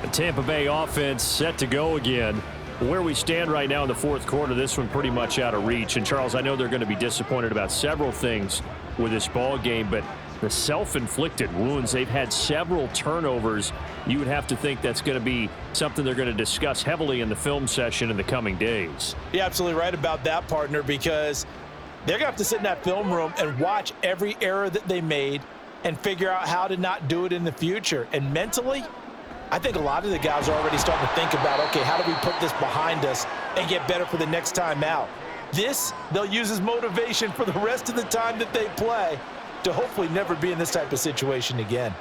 The Tampa Bay offense set to go again. Where we stand right now in the 4th quarter, this one pretty much out of reach. And, Charles, I know they're going to be disappointed about several things with this ball game, but the self-inflicted wounds, they've had several turnovers. You would have to think that's going to be something they're going to discuss heavily in the film session in the coming days. You're absolutely right about that, partner, because they're going to have to sit in that film room and watch every error that they made and figure out how to not do it in the future. And mentally, I think a lot of the guys are already starting to think about, okay, how do we put this behind us and get better for the next time out? This, they'll use as motivation for the rest of the time that they play to hopefully never be in this type of situation again.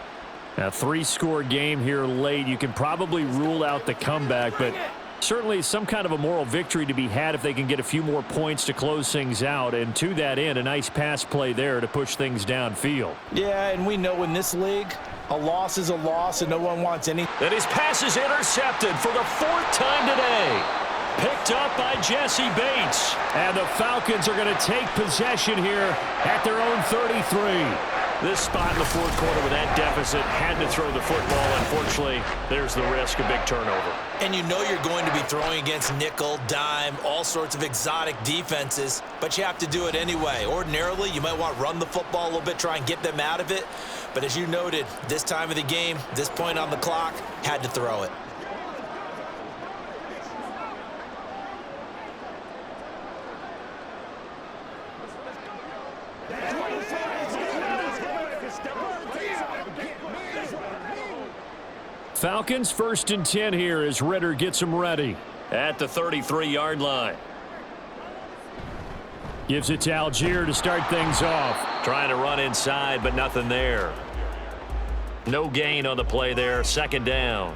A 3-score game here late. You can probably rule out the comeback, but Certainly some kind of a moral victory to be had if they can get a few more points to close things out. And to that end, a nice pass play there to push things downfield. Yeah, and we know in this league, a loss is a loss and no one wants any. And his pass is intercepted for the 4th time today. Picked up by Jesse Bates. And the Falcons are going to take possession here at their own 33. This spot in the 4th quarter with that deficit had to throw the football. Unfortunately, there's the risk of big turnover. And you know you're going to be throwing against nickel, dime, all sorts of exotic defenses, but you have to do it anyway. Ordinarily, you might want to run the football a little bit, try and get them out of it. But as you noted, this time of the game, this point on the clock, had to throw it. Falcons 1st and 10 here as Ritter gets them ready. At the 33-yard line. Gives it to Algier to start things off. Trying to run inside, but nothing there. No gain on the play there. 2nd down.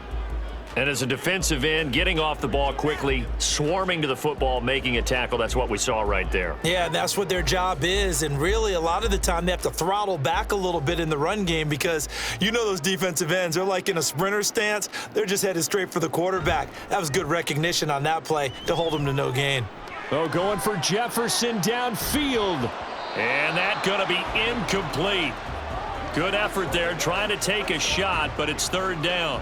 And as a defensive end, getting off the ball quickly, swarming to the football, making a tackle. That's what we saw right there. Yeah, that's what their job is. And really, a lot of the time, they have to throttle back a little bit in the run game because you know those defensive ends, they're like in a sprinter stance. They're just headed straight for the quarterback. That was good recognition on that play to hold them to no gain. Oh, going for Jefferson downfield. And that going to be incomplete. Good effort there, trying to take a shot, but it's 3rd down.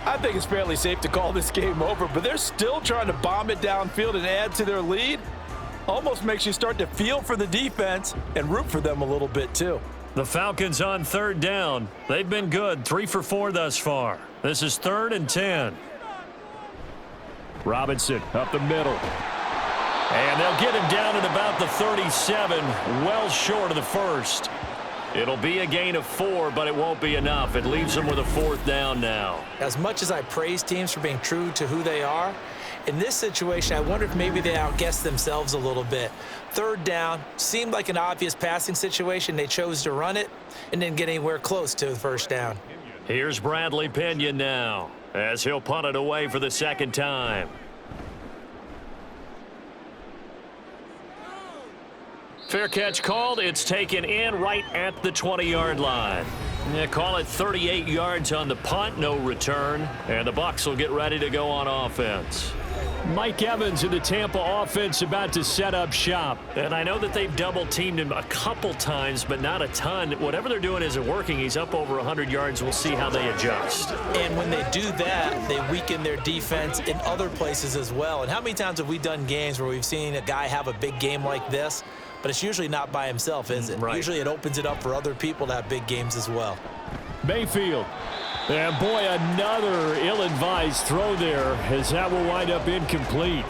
I think it's fairly safe to call this game over, but they're still trying to bomb it downfield and add to their lead. Almost makes you start to feel for the defense and root for them a little bit too. The Falcons on 3rd down. They've been good, 3 for 4 thus far. This is 3rd and 10. Robinson up the middle. And they'll get him down at about the 37, well short of the 1st. It'll be a gain of 4, but it won't be enough. It leaves them with a 4th down now. As much as I praise teams for being true to who they are, in this situation, I wonder if maybe they outguessed themselves a little bit. 3rd down, seemed like an obvious passing situation. They chose to run it and didn't get anywhere close to the 1st down. Here's Bradley Pinion now, as he'll punt it away for the 2nd time. Fair catch called. It's taken in right at the 20-yard line. Yeah, call it 38 yards on the punt, no return. And the Bucs will get ready to go on offense. Mike Evans in the Tampa offense about to set up shop. And I know that they've double-teamed him a couple times, but not a ton. Whatever they're doing isn't working. He's up over 100 yards. We'll see how they adjust. And when they do that, they weaken their defense in other places as well. And how many times have we done games where we've seen a guy have a big game like this? But it's usually not by himself, is it? Right. Usually it opens it up for other people to have big games as well. Mayfield. And boy, another ill-advised throw there as that will wind up incomplete.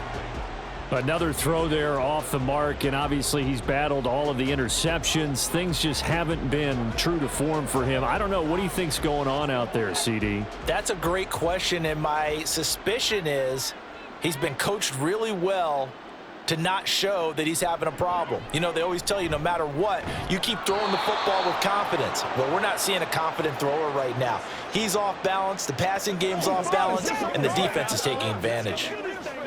Another throw there off the mark, and obviously he's battled all of the interceptions. Things just haven't been true to form for him. I don't know. What do you think's going on out there, CD? That's a great question, and my suspicion is he's been coached really well to not show that he's having a problem. You know, they always tell you no matter what, you keep throwing the football with confidence. Well, we're not seeing a confident thrower right now. He's off balance, the passing game's off balance, and the defense is taking advantage.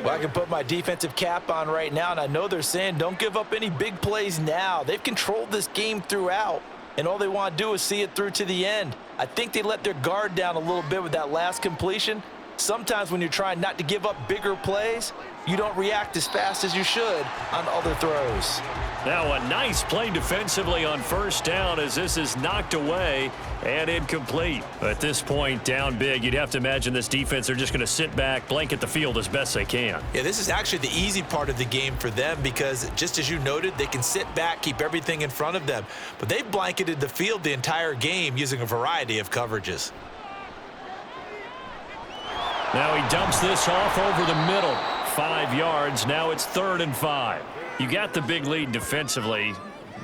Well, I can put my defensive cap on right now, and I know they're saying don't give up any big plays now. They've controlled this game throughout, and all they want to do is see it through to the end. I think they let their guard down a little bit with that last completion. Sometimes when you're trying not to give up bigger plays, you don't react as fast as you should on other throws. Now a nice play defensively on 1st down as this is knocked away and incomplete. At this point, down big, you'd have to imagine this defense are just going to sit back, blanket the field as best they can. Yeah, this is actually the easy part of the game for them because just as you noted, they can sit back, keep everything in front of them. But they've blanketed the field the entire game using a variety of coverages. Now he dumps this off over the middle. 5 yards. Now it's 3rd and 5. You got the big lead defensively.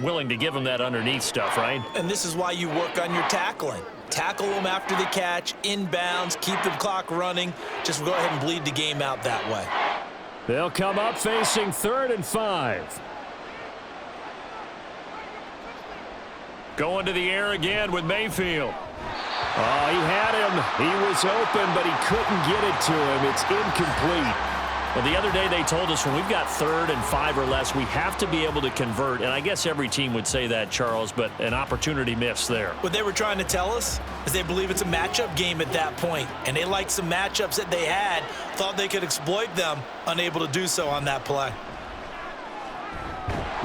Willing to give them that underneath stuff, right? And this is why you work on your tackling. Tackle them after the catch, inbounds, keep the clock running. Just go ahead and bleed the game out that way. They'll come up facing 3rd and 5. Going to the air again with Mayfield. Oh, he had him. He was open, but he couldn't get it to him. It's incomplete. Well, the other day they told us when we've got 3rd and 5 or less, we have to be able to convert. And I guess every team would say that, Charles, but an opportunity missed there. What they were trying to tell us is they believe it's a matchup game at that point, and they liked some matchups that they had, thought they could exploit them, unable to do so on that play.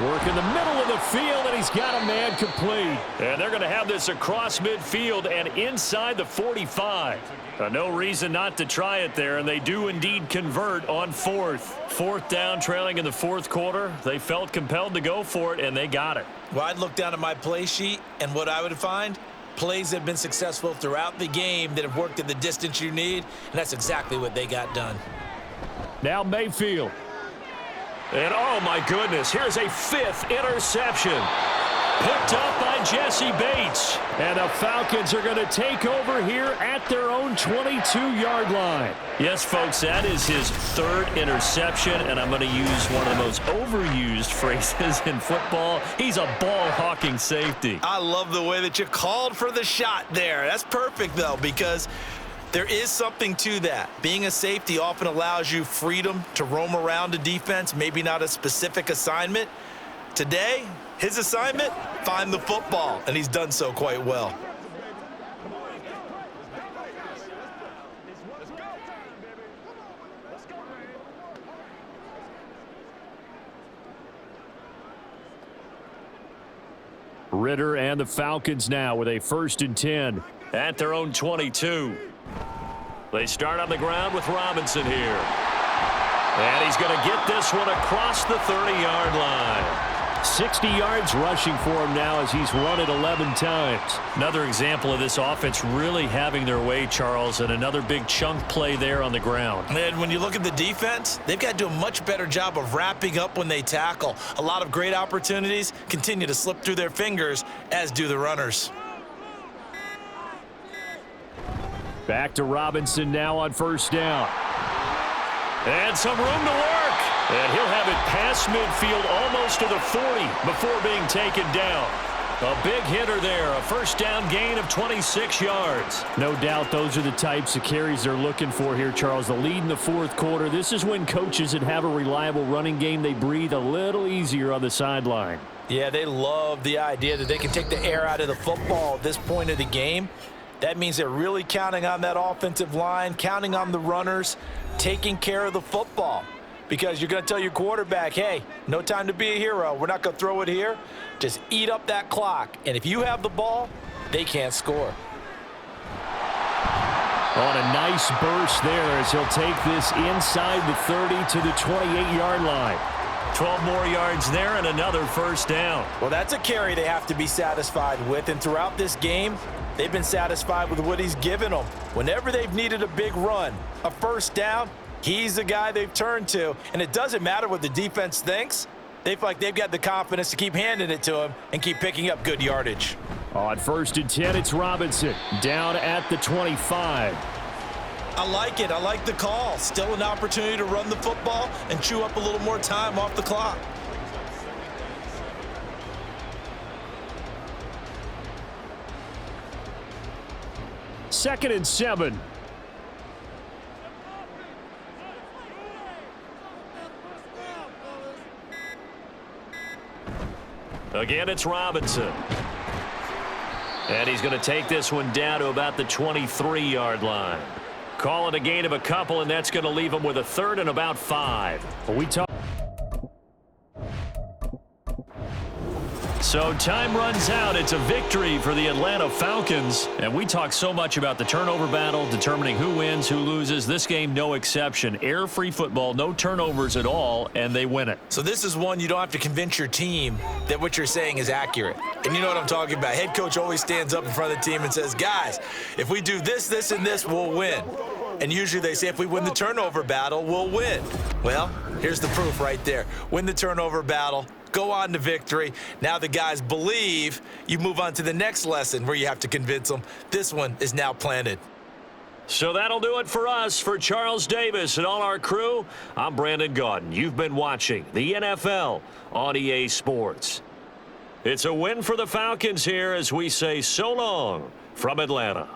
Work in the middle of the field, and he's got a man complete. And they're going to have this across midfield and inside the 45. No reason not to try it there, and they do indeed convert on 4th. 4th down, trailing in the 4th quarter. They felt compelled to go for it, and they got it. Well, I'd look down at my play sheet, and what I would find, plays that have been successful throughout the game that have worked at the distance you need, and that's exactly what they got done. Now Mayfield. And, oh, my goodness, here's a 5th interception. Picked up by Jesse Bates. And the Falcons are going to take over here at their own 22-yard line. Yes, folks, that is his 3rd interception, and I'm going to use one of the most overused phrases in football. He's a ball-hawking safety. I love the way that you called for the shot there. That's perfect, though, because there is something to that. Being a safety often allows you freedom to roam around a defense, maybe not a specific assignment. Today, his assignment, find the football, and he's done so quite well. Ritter and the Falcons now with a 1st and 10. At their own 22. They start on the ground with Robinson here. And he's going to get this one across the 30-yard line. 60 yards rushing for him now as he's run it 11 times. Another example of this offense really having their way, Charles, and another big chunk play there on the ground. And when you look at the defense, they've got to do a much better job of wrapping up when they tackle. A lot of great opportunities continue to slip through their fingers, as do the runners. Back to Robinson now on 1st down. And some room to work. And he'll have it past midfield almost to the 40 before being taken down. A big hitter there, a 1st down gain of 26 yards. No doubt those are the types of carries they're looking for here, Charles. The lead in the 4th quarter. This is when coaches that have a reliable running game, they breathe a little easier on the sideline. Yeah, they love the idea that they can take the air out of the football at this point of the game. That means they're really counting on that offensive line, counting on the runners, taking care of the football. Because you're going to tell your quarterback, hey, no time to be a hero. We're not going to throw it here. Just eat up that clock. And if you have the ball, they can't score. On a nice burst there as he'll take this inside the 30 to the 28-yard line. 12 more yards there and another 1st down. Well, that's a carry they have to be satisfied with. And throughout this game, they've been satisfied with what he's given them. Whenever they've needed a big run, a 1st down, he's the guy they've turned to, and it doesn't matter what the defense thinks. They feel like they've got the confidence to keep handing it to him and keep picking up good yardage. On 1st and 10, it's Robinson down at the 25. I like it. I like the call. Still an opportunity to run the football and chew up a little more time off the clock. Second and 7. Again, it's Robinson. And he's going to take this one down to about the 23-yard line. Call it a gain of a couple, and that's going to leave him with a 3rd and about 5. We talk. So time runs out. It's a victory for the Atlanta Falcons. And we talk so much about the turnover battle, determining who wins, who loses. This game, no exception. Air-free football, no turnovers at all, and they win it. So this is one you don't have to convince your team that what you're saying is accurate. And you know what I'm talking about. Head coach always stands up in front of the team and says, guys, if we do this, this, and this, we'll win. And usually they say if we win the turnover battle, we'll win. Well, here's the proof right there. Win the turnover battle. Go on to victory. Now the guys believe. You move on to the next lesson where you have to convince them. This one is now planted. So that'll do it for us. For Charles Davis and all our crew, I'm Brandon Gaudin. You've been watching the NFL on EA Sports. It's a win for the Falcons here as we say so long from Atlanta.